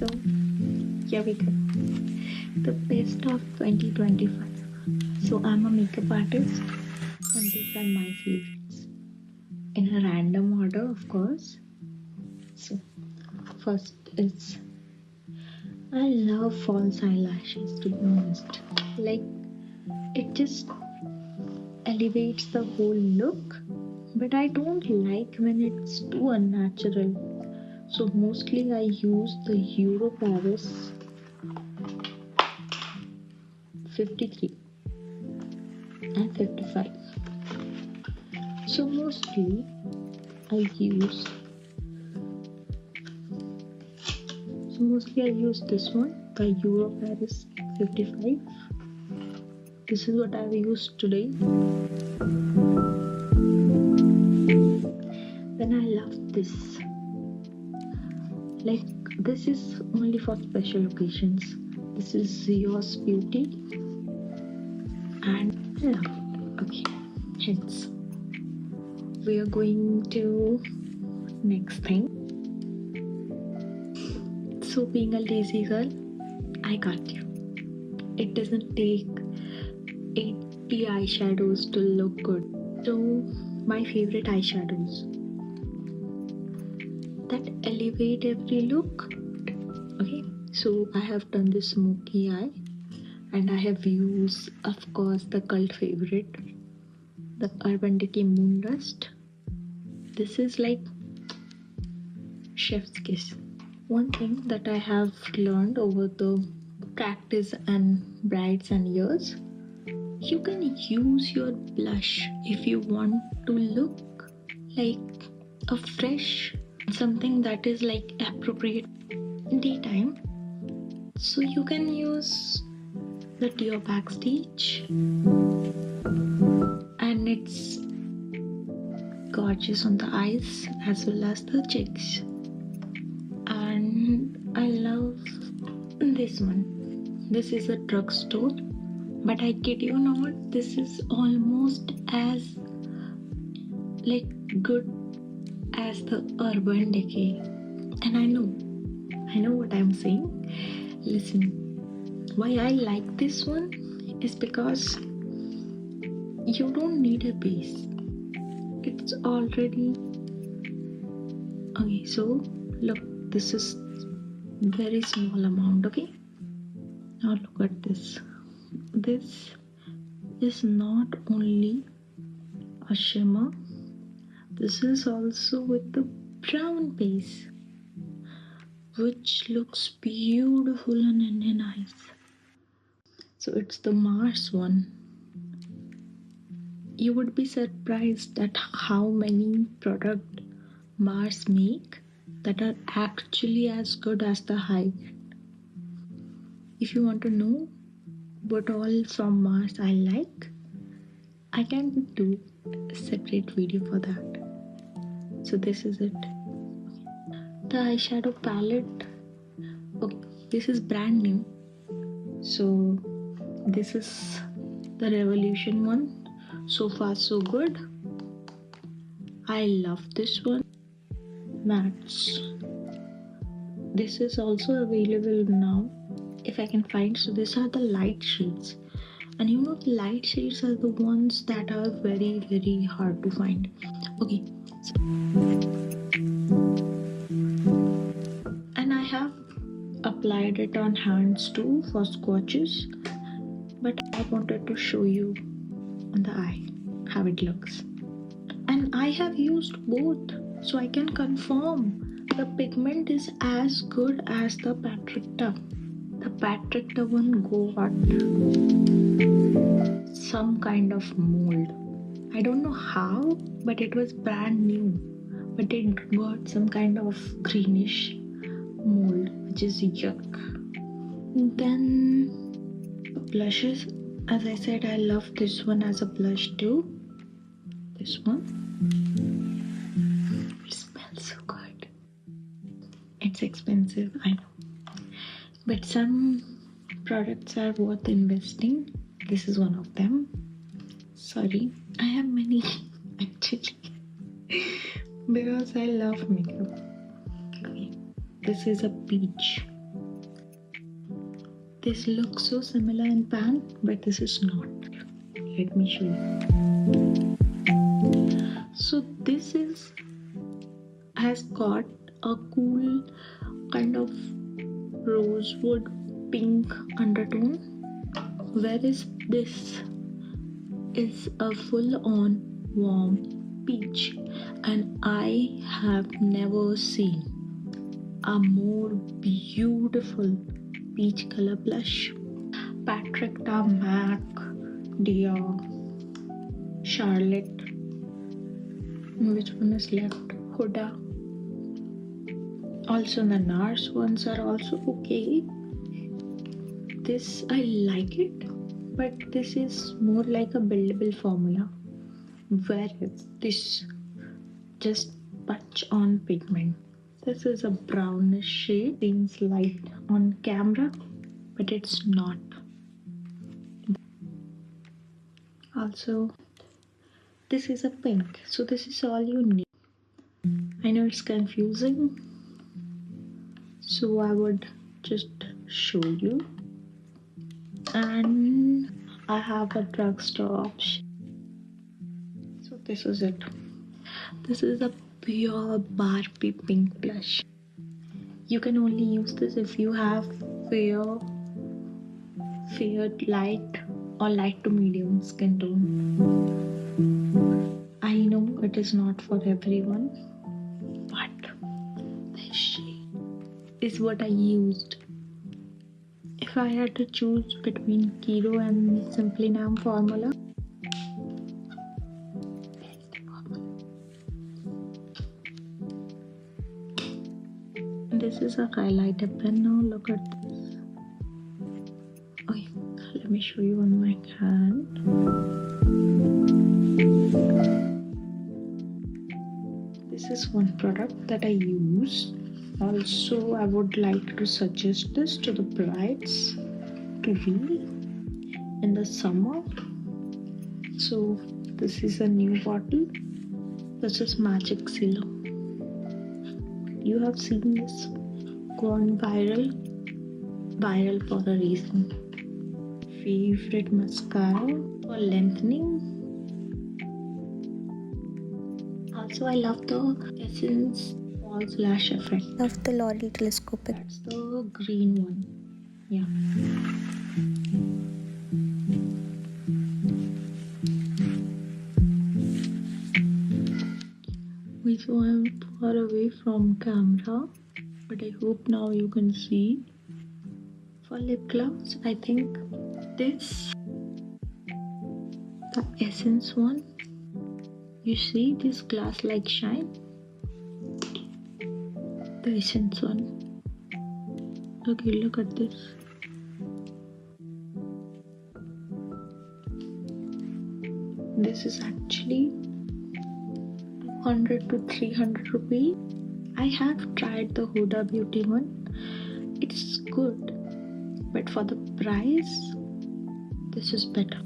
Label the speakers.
Speaker 1: So here we go. The best of 2025. So I'm a makeup artist and these are my favorites. In a random order, of course. So first is I love false eyelashes, to be honest. Like it just elevates the whole look, but I don't like when it's too unnatural. So mostly I use the Paris 53 and 55. So mostly I use this one, the Paris 55. This is what I've used today. Then I love this. Like this is only for special occasions. This is Swissbeauty and I love it. Okay, hence we are going to next thing. So being a lazy girl, I got you. It doesn't take 80 eyeshadows to look good. So my favorite eyeshadows that elevate every look. Okay, so I have done this smoky eye and I have used, of course, the cult favorite, the Urban Decay Moon Dust. This is like chef's kiss. One thing that I have learned over the practice and brides and years, you can use your blush if you want to look like a fresh something that is like appropriate in daytime. So you can use the Dior Backstage and it's gorgeous on the eyes as well as the cheeks. And I love this one. This is a drugstore, but I kid you not, this is almost as like good as the Urban Decay. And I know what I'm saying. Listen, why I like this one is because you don't need a base. It's already okay. So look, this is very small amount. Okay, now look at this. This is not only a shimmer, this is also with the brown base, which looks beautiful on Indian eyes. So it's the Mars one. You would be surprised at how many products Mars make that are actually as good as the high. If you want to know what all from Mars I like, I can do a separate video for that. So this is it. The eyeshadow palette, okay, this is brand new. So this is the Revolution one. So far so good. I love this one. Mattes. This is also available now if I can find. So these are the light shades, and you know the light shades are the ones that are very very hard to find. Okay, so, and I have applied it on hands too for swatches, but I wanted to show you on the eye how it looks. And I have used both, so I can confirm the pigment is as good as the Patrickta. The Patrickta one got some kind of mold. I don't know how, but it was brand new. But it got some kind of greenish mold, which is yuck. Then blushes. As I said, I love this one as a blush too. This one. It smells so good. It's expensive, I know. But some products are worth investing. This is one of them. Sorry, I have many actually. Because I love makeup. Okay. This is a peach. This looks so similar in pan, but this is not. Let me show you. So this has got a cool kind of rosewood pink undertone, whereas this is a full-on warm peach, and I have never seen a more beautiful peach color blush. Patrickta, MAC, Dior, Charlotte. Which one is left? Huda. Also the NARS ones are also okay. This I like it, but this is more like a buildable formula, whereas this just punch on pigment. This is a brownish shade, seems light on camera, but it's not. Also, this is a pink, so this is all you need. I know it's confusing, so I would just show you. And I have a drugstore option. So this is it. This is a pure Barbie pink blush. You can only use this if you have fair light or light to medium skin tone. I know it is not for everyone, but this shade is what I used. If I had to choose between Kiro and Simply Nam formula, this is a highlighter pen. Now look at this. Okay, let me show you on my hand. This is one product that I use. Also, I would like to suggest this to the brides to wear in the summer. So this is a new bottle. This is Magic Sealer. You have seen this gone viral for a reason. Favorite mascara for lengthening. Also, I love the Essence False Lash Effect.
Speaker 2: Of the L'Oreal Telescopic.
Speaker 1: That's the green one. Yeah. So I'm far away from camera, but I hope now you can see. For lip gloss, I think this, the Essence one. You see this glass-like shine? The Essence one. Okay, look at this. This is actually 200 to 300 rupees. I have tried the Huda Beauty one. It's good, but for the price, this is better.